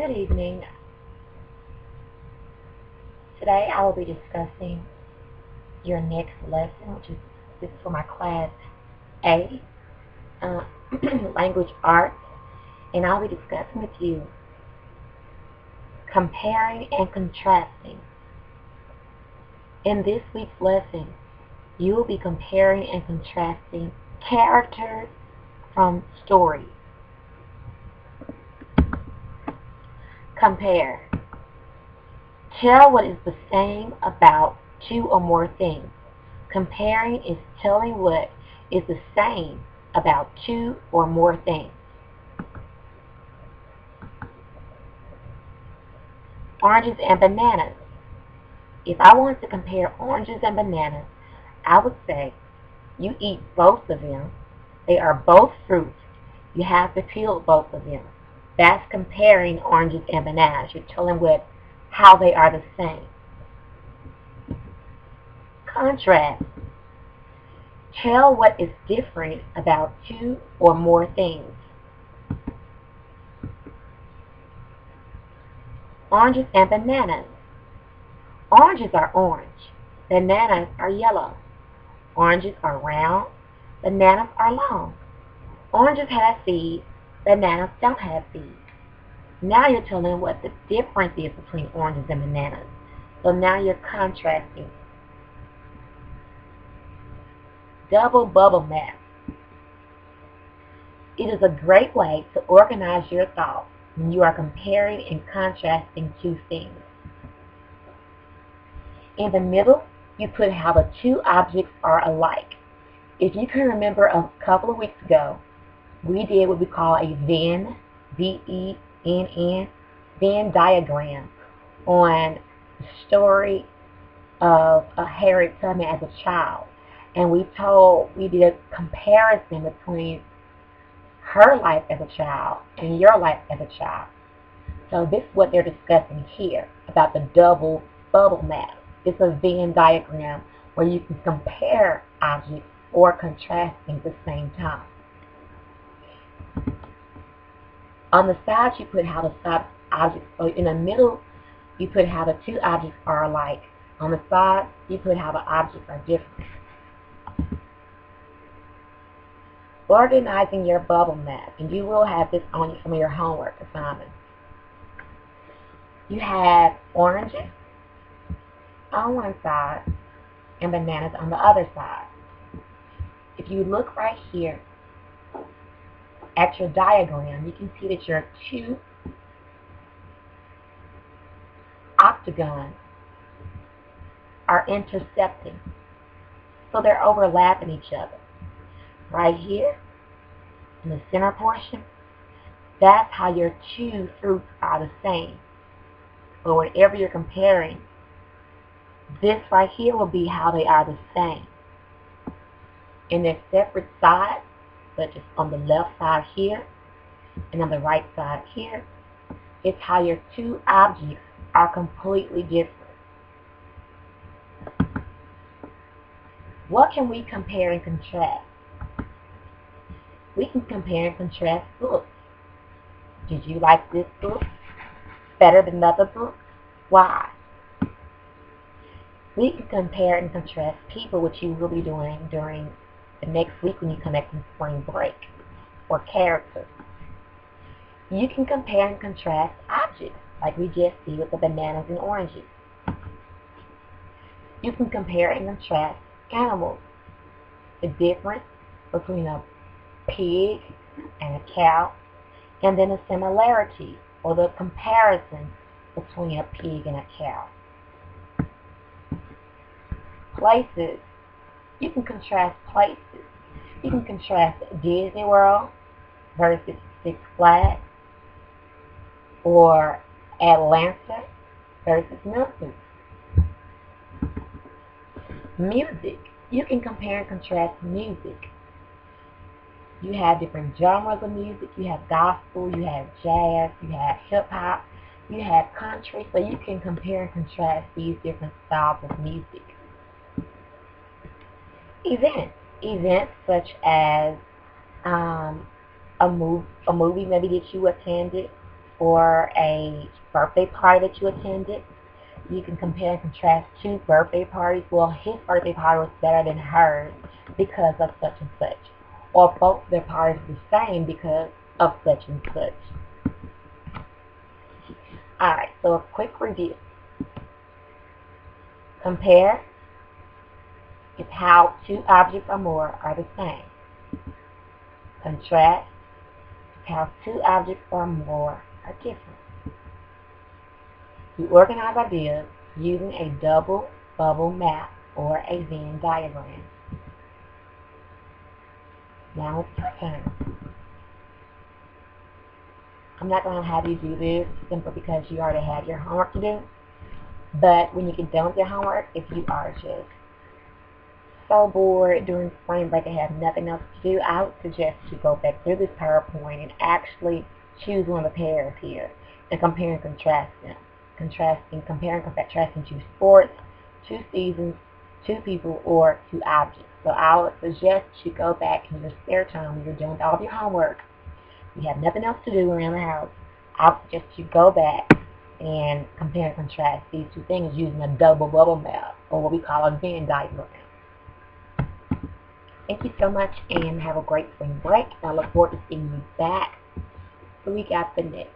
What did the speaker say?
Good evening. Today I will be discussing your next lesson, which is this is for my class A, uh, language arts, and I'll be discussing with you comparing and contrasting. In this week's lesson, you will be comparing and contrasting characters from stories. Compare. Tell what is the same about two or more things. Comparing is telling what is the same about two or more things. Oranges and bananas. If I wanted to compare oranges and bananas, I would say you eat both of them. They are both fruits. You have to peel both of them. That's comparing oranges and bananas. You're telling how they are the same. Contrast. Tell what is different about two or more things. Oranges and bananas. Oranges are orange. Bananas are yellow. Oranges are round. Bananas are long. Oranges have seeds. Bananas don't have seeds. Now you're telling what the difference is between oranges and bananas. So now you're contrasting. Double bubble map. It is a great way to organize your thoughts when you are comparing and contrasting two things. In the middle, you put how the two objects are alike. If you can remember a couple of weeks ago, we did what we call a Venn, V-E-N-N, Venn diagram on the story of Harriet Tubman as a child. And we did a comparison between her life as a child and your life as a child. So this is what they're discussing here about the double bubble map. It's a Venn diagram where you can compare objects or contrasting at the same time. On the sides, you put how the side objects, or in the middle, you put how the two objects are alike. On the sides, you put how the objects are different. Organizing your bubble map, and you will have this on some of your homework assignments. You have oranges on one side and bananas on the other side. If you look right here at your diagram, you can see that your two octagons are intersecting. So they're overlapping each other. Right here, in the center portion, that's how your two fruits are the same. But whatever you're comparing, this right here will be how they are the same. In their separate sides, such as on the left side here and on the right side here, it's how your two objects are completely different. What can we compare and contrast? We can compare and contrast books. Did you like this book better than another book? Why? We can compare and contrast people, which you will be doing during the next week when you come back from spring break, or characters. You can compare and contrast objects, like we just see with the bananas and oranges. You can compare and contrast animals. The difference between a pig and a cow, and then a similarity or the comparison between a pig and a cow. Places. You can contrast places. You can contrast Disney World versus Six Flags, or Atlanta versus Memphis. Music. You can compare and contrast music. You have different genres of music. You have gospel, you have jazz, you have hip-hop, you have country. So you can compare and contrast these different styles of music. Events. Events such as a movie maybe that you attended, or a birthday party that you attended. You can compare and contrast two birthday parties. Well, his birthday party was better than hers because of such and such. Or both their parties the same because of such and such. Alright, so a quick review. Compare is how two objects or more are the same. Contrast is how two objects or more are different. We organize ideas using a double bubble map or a Venn diagram. Now it's your turn. I'm not going to have you do this simply because you already have your homework to do. But when you get done with your homework, if you are just so bored during spring break and have nothing else to do, I would suggest you go back through this PowerPoint and actually choose one of the pairs here and compare and contrast them. Compare and contrasting two sports, two seasons, two people, or two objects. So I would suggest you go back in your spare time when you're done with all of your homework. You have nothing else to do around the house. I would suggest you go back and compare and contrast these two things using a double bubble map, or what we call a Venn diagram. Thank you so much and have a great spring break. I look forward to seeing you back the week after next.